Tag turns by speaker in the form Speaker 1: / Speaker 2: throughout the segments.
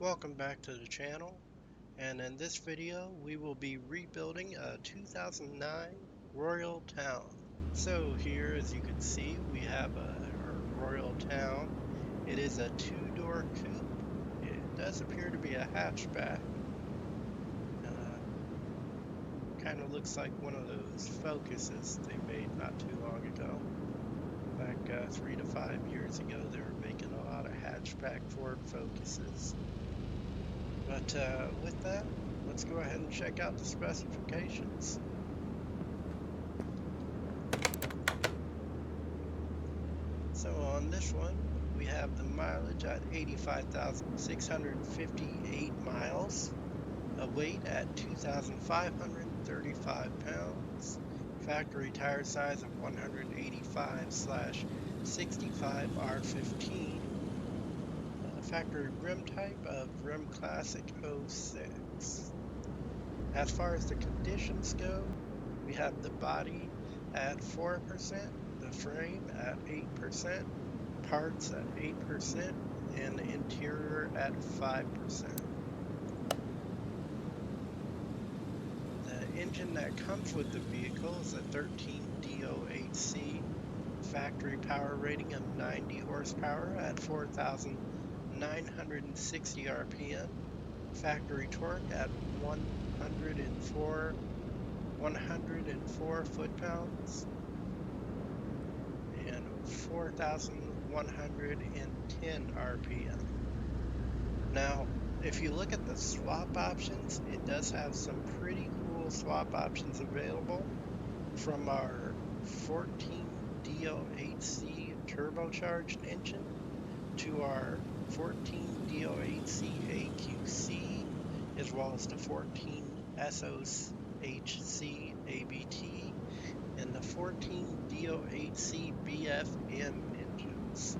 Speaker 1: Welcome back to the channel, and in this video we will be rebuilding a 2009 Royale Town. So here, as you can see, we have our Royale Town. It is a two-door coupe. It does appear to be a hatchback. Kind of looks like one of those Focuses they made not too long ago. Back 3 to 5 years ago, they were making a lot of hatchback Ford Focuses. But with that, let's go ahead and check out the specifications. So on this one, we have the mileage at 85,658 miles, a weight at 2,535 pounds, factory tire size of 185/65 R15, factory rim type of Rim Classic 06. As far as the conditions go, we have the body at 4%, the frame at 8%, parts at 8%, and the interior at 5%. The engine that comes with the vehicle is a 13 DO8C, factory power rating of 90 horsepower at 4,960 RPM, factory torque at 104 foot-pounds, and 4,110 RPM. Now, if you look at the swap options, it does have some pretty cool swap options available, from our 14 DO8C turbocharged engine to our 14 DO8C AQC, as well as the 14 SOHC ABT and the 14 DO8C BFM engines.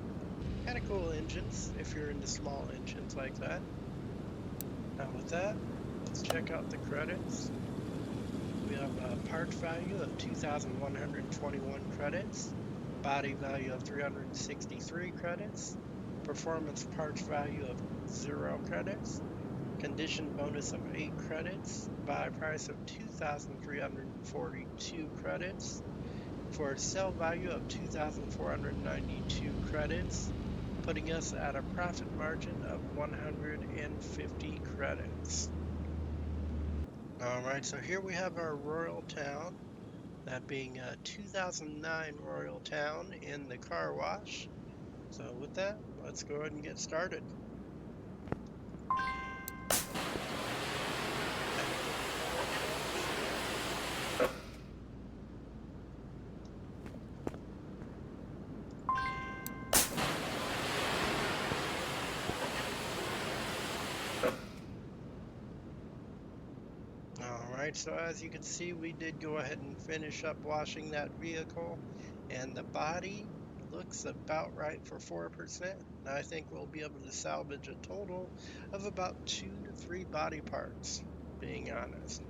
Speaker 1: Kind of cool engines if you're into small engines like that. Now with that, let's check out the credits. We have a parts value of 2,121 credits, body value of 363 credits, performance parts value of 0 credits, condition bonus of 8 credits, buy price of 2,342 credits, for a sale value of 2,492 credits, putting us at a profit margin of 150 credits. Alright, so here we have our Royale Town, that being a 2009 Royale Town in the car wash. So with that, let's go ahead and get started. Alright, so as you can see, we did go ahead and finish up washing that vehicle, and the body looks about right for 4%. I think we'll be able to salvage a total of about 2 to 3 body parts, being honest.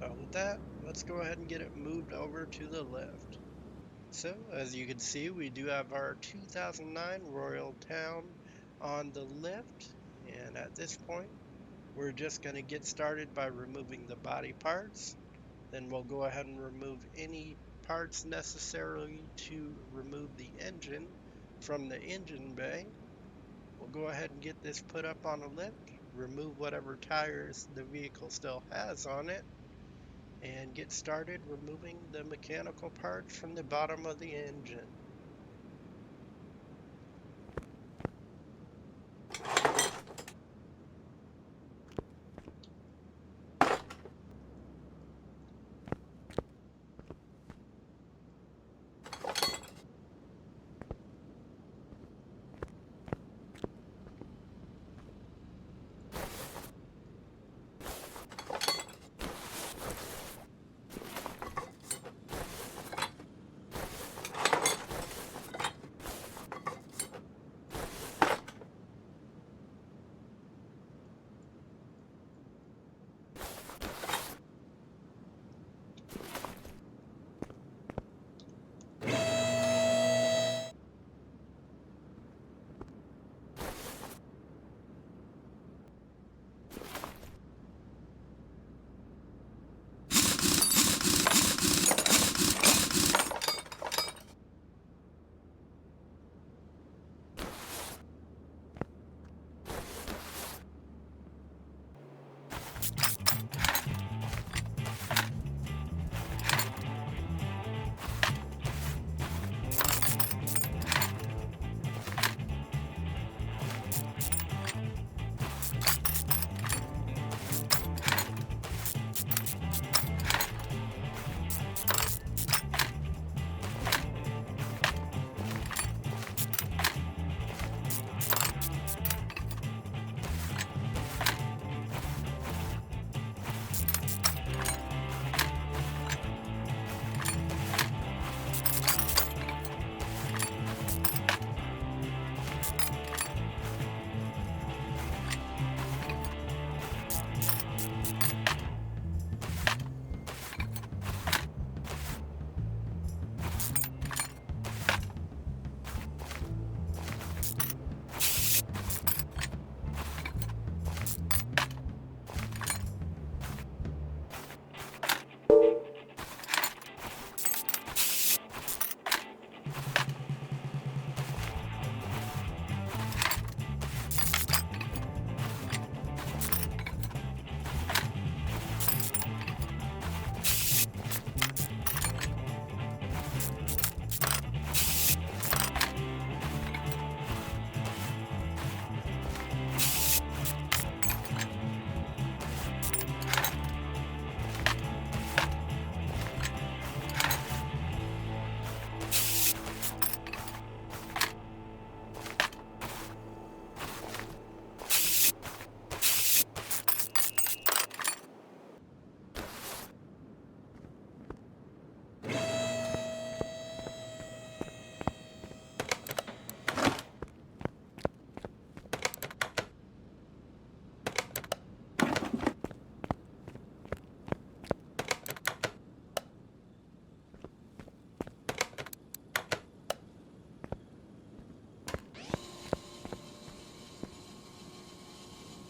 Speaker 1: So with that, let's go ahead and get it moved over to the lift. So as you can see, we do have our 2009 Royale Town on the lift, and at this point, we're just going to get started by removing the body parts. Then we'll go ahead and remove any parts necessary to remove the engine from the engine bay. We'll go ahead and get this put up on a lift, remove whatever tires the vehicle still has on it, and get started removing the mechanical parts from the bottom of the engine.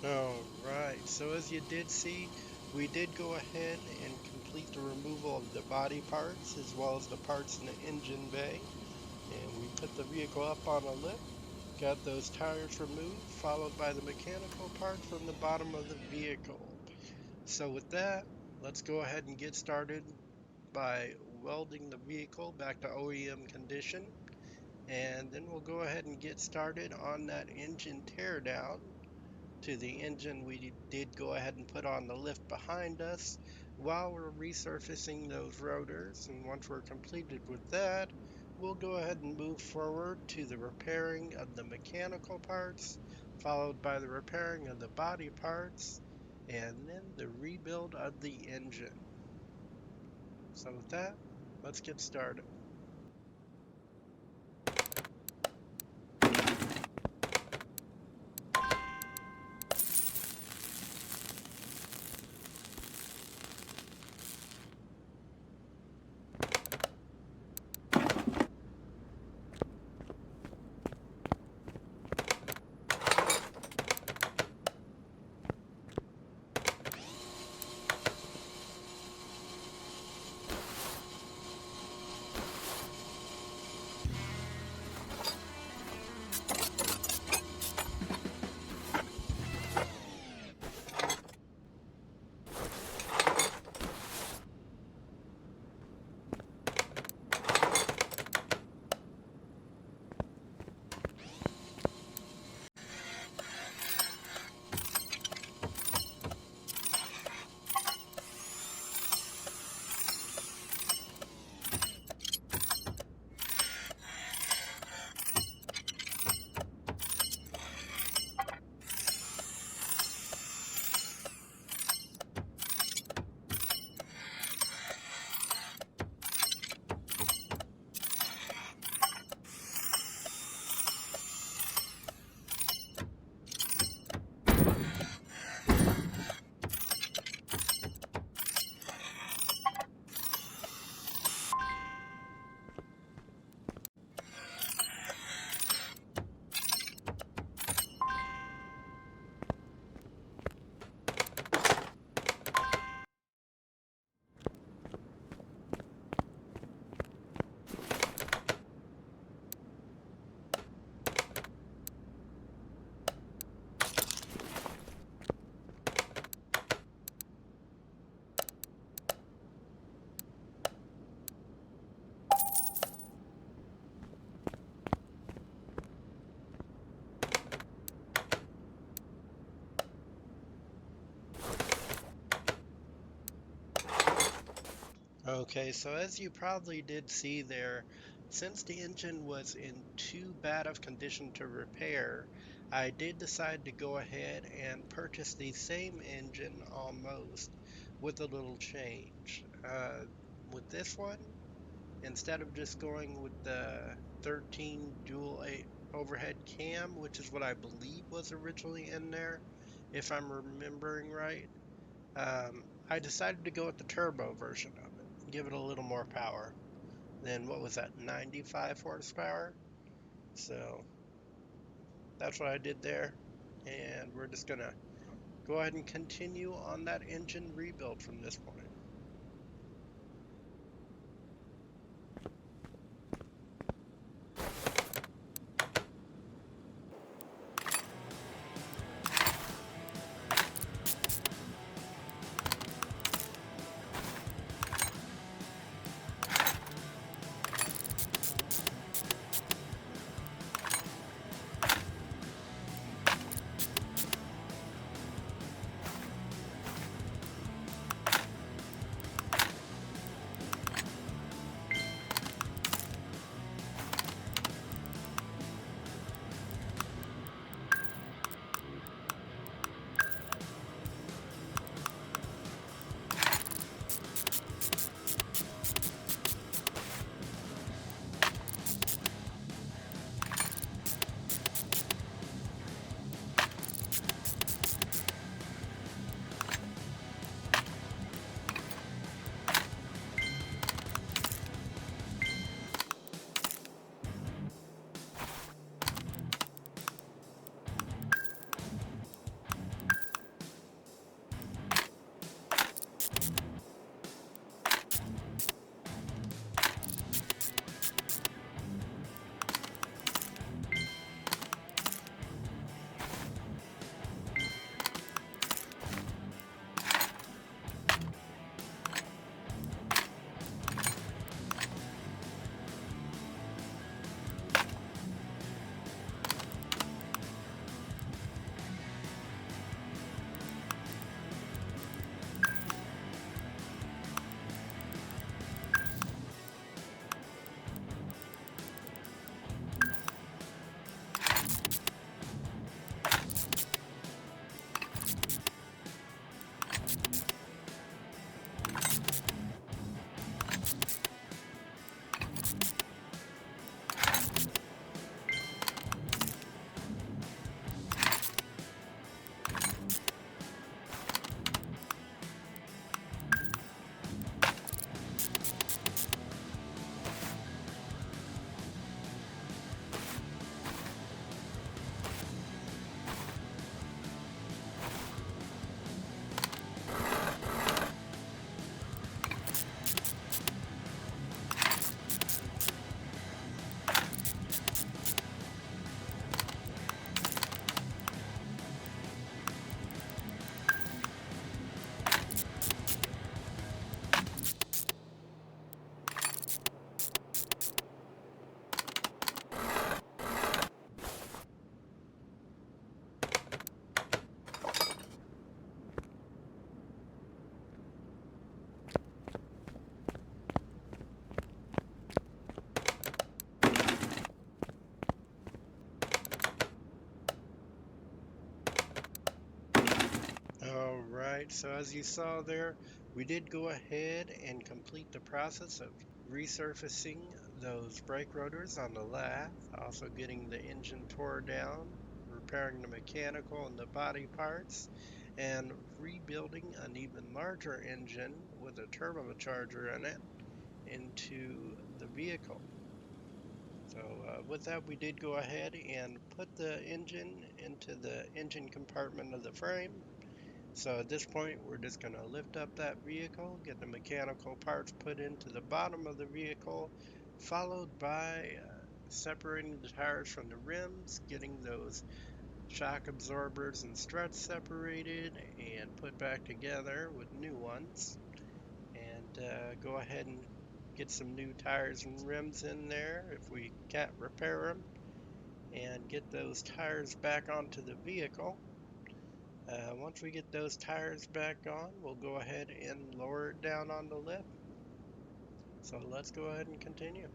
Speaker 1: All right, so as you did see, we did go ahead and complete the removal of the body parts as well as the parts in the engine bay. And we put the vehicle up on a lift, got those tires removed, followed by the mechanical parts from the bottom of the vehicle. So with that, let's go ahead and get started by welding the vehicle back to OEM condition. And then we'll go ahead and get started on that engine teardown to the engine we did go ahead and put on the lift behind us while we're resurfacing those rotors. And once we're completed with that, we'll go ahead and move forward to the repairing of the mechanical parts, followed by the repairing of the body parts, and then the rebuild of the engine. So with that, let's get started. Okay, so as you probably did see there, since the engine was in too bad of condition to repair, I did decide to go ahead and purchase the same engine almost with a little change. With this one, instead of just going with the 13 dual 8 overhead cam, which is what I believe was originally in there, if I'm remembering right, I decided to go with the turbo version of it, give it a little more power. Then what was that, 95 horsepower? So that's what I did there. And we're just gonna go ahead and continue on that engine rebuild from this point. Alright, so as you saw there, we did go ahead and complete the process of resurfacing those brake rotors on the lathe, also getting the engine tore down, repairing the mechanical and the body parts, and rebuilding an even larger engine with a turbocharger in it into the vehicle. So with that, we did go ahead and put the engine into the engine compartment of the frame. So at this point, we're just going to lift up that vehicle, get the mechanical parts put into the bottom of the vehicle, followed by separating the tires from the rims, getting those shock absorbers and struts separated and put back together with new ones. And go ahead and get some new tires and rims in there if we can't repair them, and get those tires back onto the vehicle. Once we get those tires back on, we'll go ahead and lower it down on the lift. So let's go ahead and continue.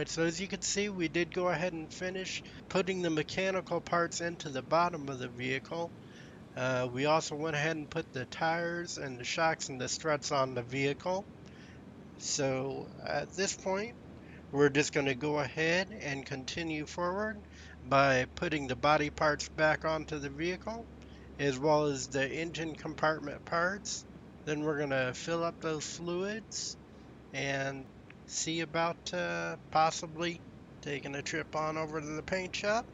Speaker 1: Alright, so as you can see, we did go ahead and finish putting the mechanical parts into the bottom of the vehicle. We also went ahead and put the tires and the shocks and the struts on the vehicle. So at this point, we're just going to go ahead and continue forward by putting the body parts back onto the vehicle, as well as the engine compartment parts. Then we're going to fill up those fluids and see about possibly taking a trip on over to the paint shop,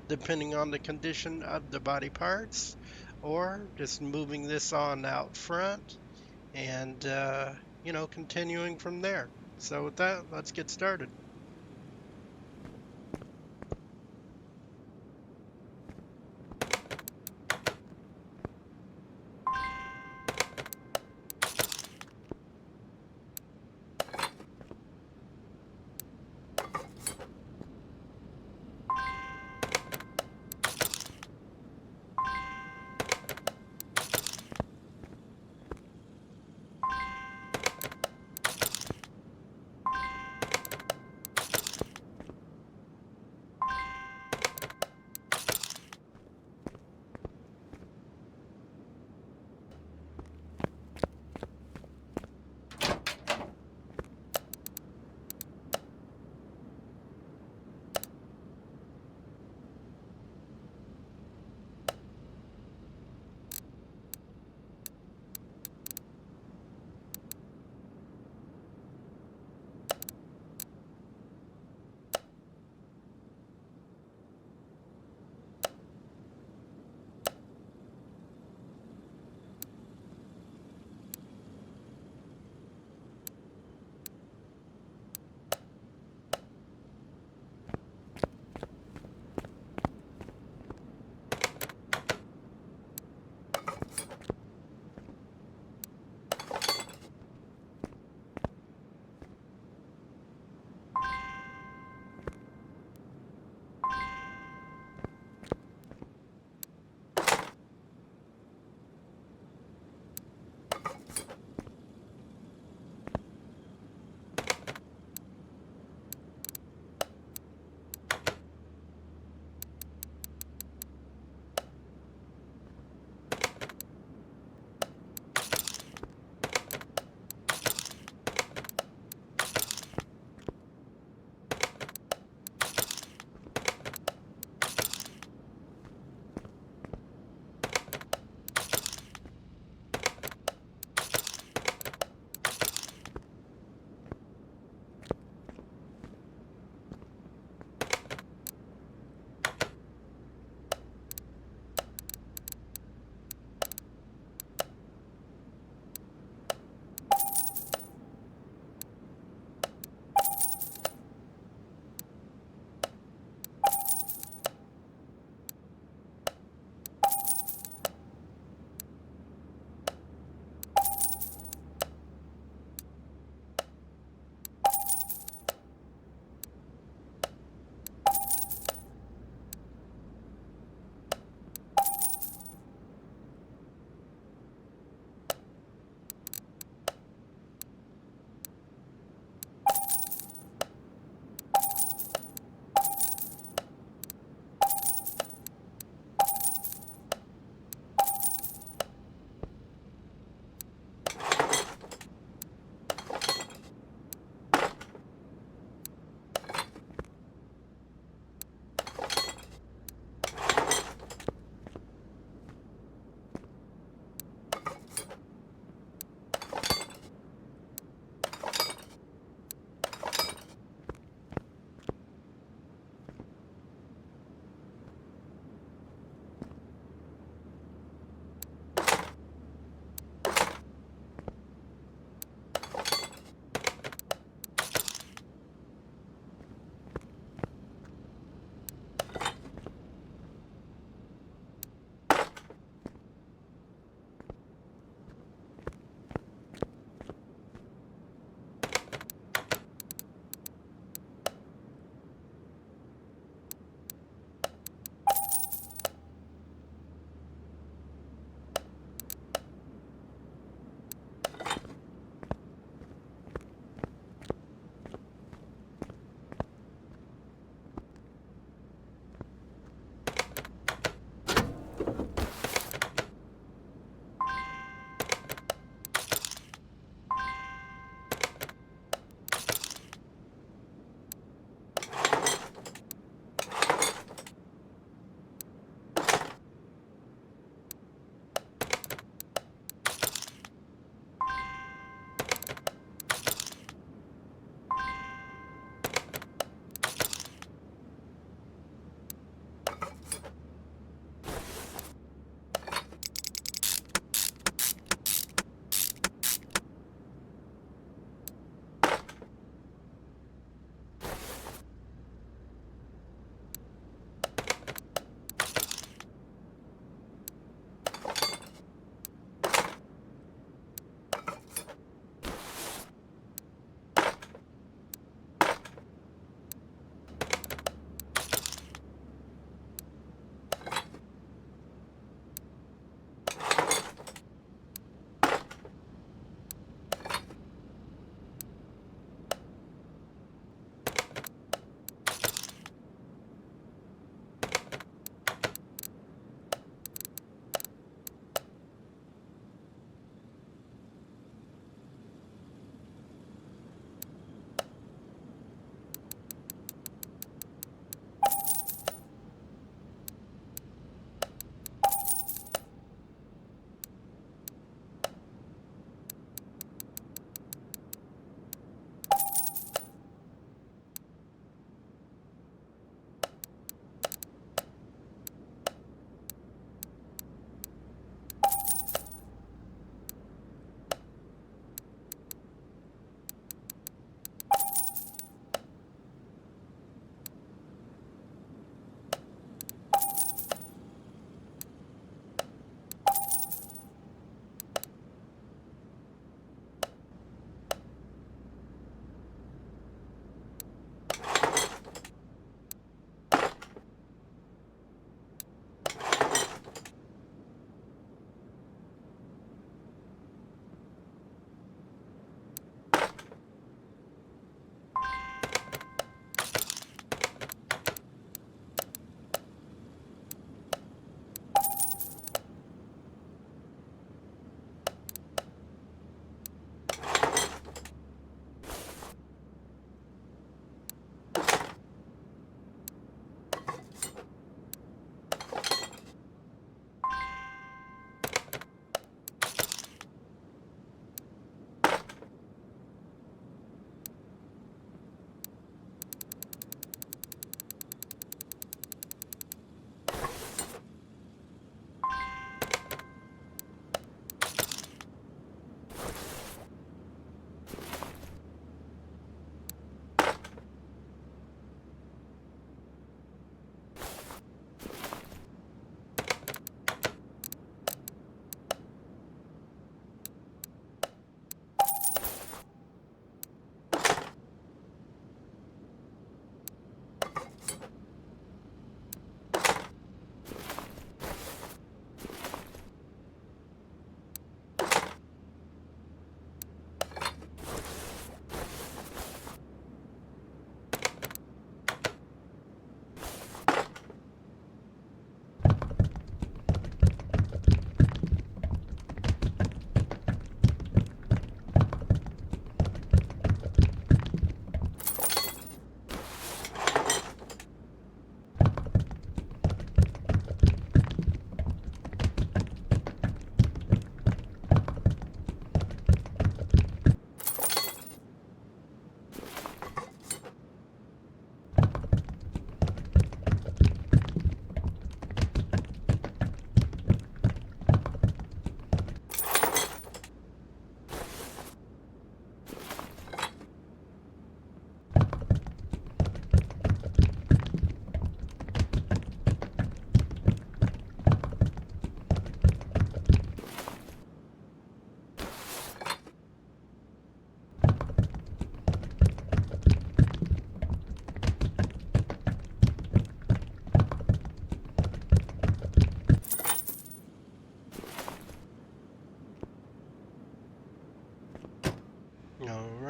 Speaker 1: depending on the condition of the body parts, or just moving this on out front and, continuing from there. So with that, let's get started.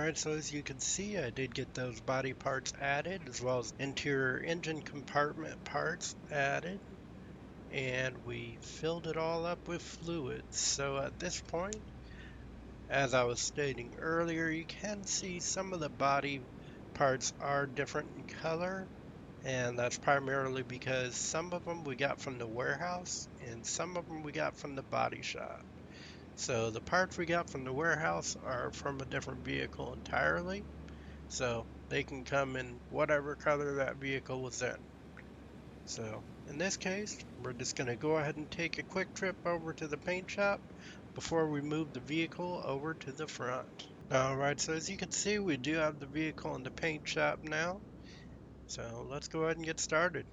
Speaker 1: Alright, so as you can see, I did get those body parts added, as well as interior engine compartment parts added, and we filled it all up with fluids. So at this point, as I was stating earlier, you can see some of the body parts are different in color, and that's primarily because some of them we got from the warehouse and some of them we got from the body shop. So the parts we got from the warehouse are from a different vehicle entirely, so they can come in whatever color that vehicle was in. So in this case, we're just going to go ahead and take a quick trip over to the paint shop before we move the vehicle over to the front. Alright, so as you can see, we do have the vehicle in the paint shop now. So let's go ahead and get started.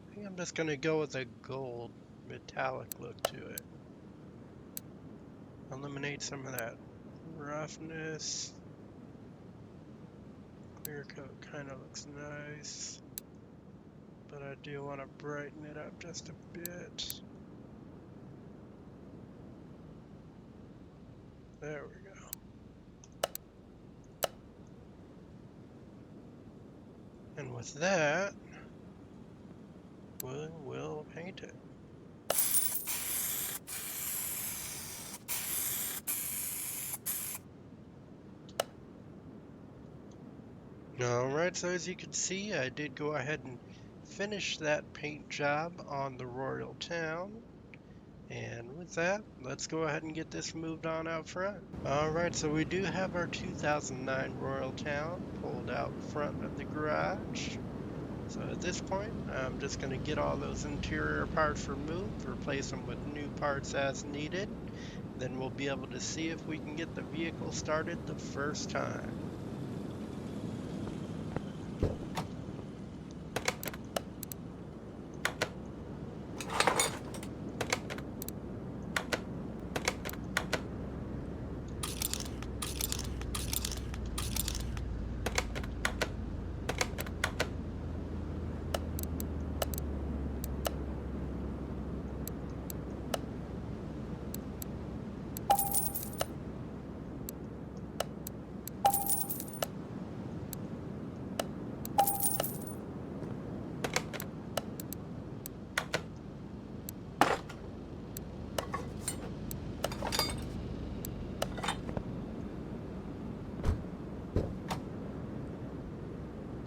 Speaker 1: I think I'm just going to go with a gold metallic look to it. Eliminate some of that roughness. Clear coat kind of looks nice, but I do want to brighten it up just a bit. There we go. And with that, we'll paint it. Alright, so as you can see, I did go ahead and finish that paint job on the Royale Town. And with that, let's go ahead and get this moved on out front. Alright, so we do have our 2009 Royale Town pulled out front of the garage. So at this point, I'm just going to get all those interior parts removed, replace them with new parts as needed. Then we'll be able to see if we can get the vehicle started the first time.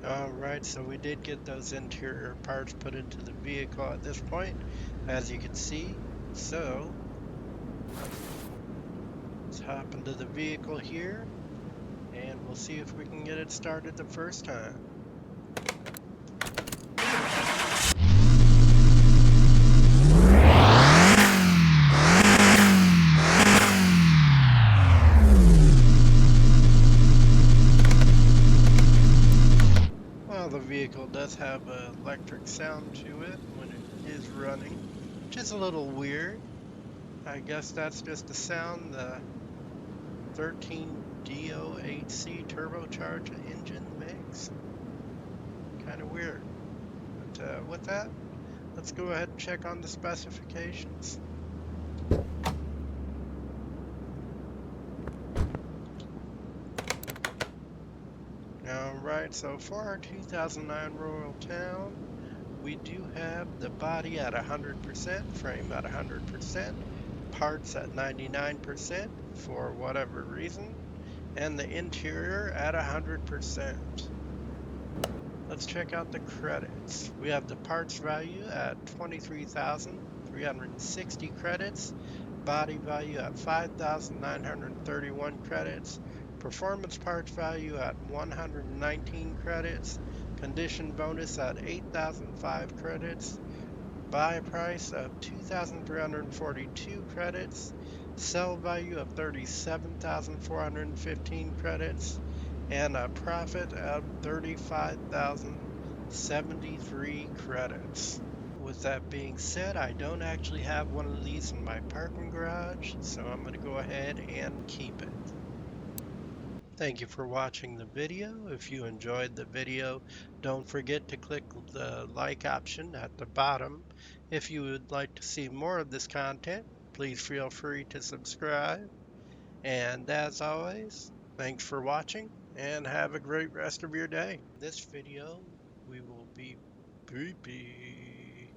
Speaker 1: Alright, so we did get those interior parts put into the vehicle at this point, as you can see. So, let's hop into the vehicle here, and we'll see if we can get it started the first time. The vehicle does have an electric sound to it when it is running, which is a little weird. I guess that's just the sound the 13DO8C turbocharged engine makes. Kind of weird. But with that, let's go ahead and check on the specifications. Alright, so for our 2009 Royale Town, we do have the body at 100%, frame at 100%, parts at 99% for whatever reason, and the interior at 100%. Let's check out the credits. We have the parts value at 23,360 credits, body value at 5,931 credits, performance parts value at 119 credits, condition bonus at 8,005 credits, buy price of 2,342 credits, sell value of 37,415 credits, and a profit of 35,073 credits. With that being said, I don't actually have one of these in my parking garage, so I'm going to go ahead and keep it. Thank you for watching the video. If you enjoyed the video, don't forget to click the like option at the bottom. If you would like to see more of this content, please feel free to subscribe. And as always, thanks for watching and have a great rest of your day. In this video, we will be creepy.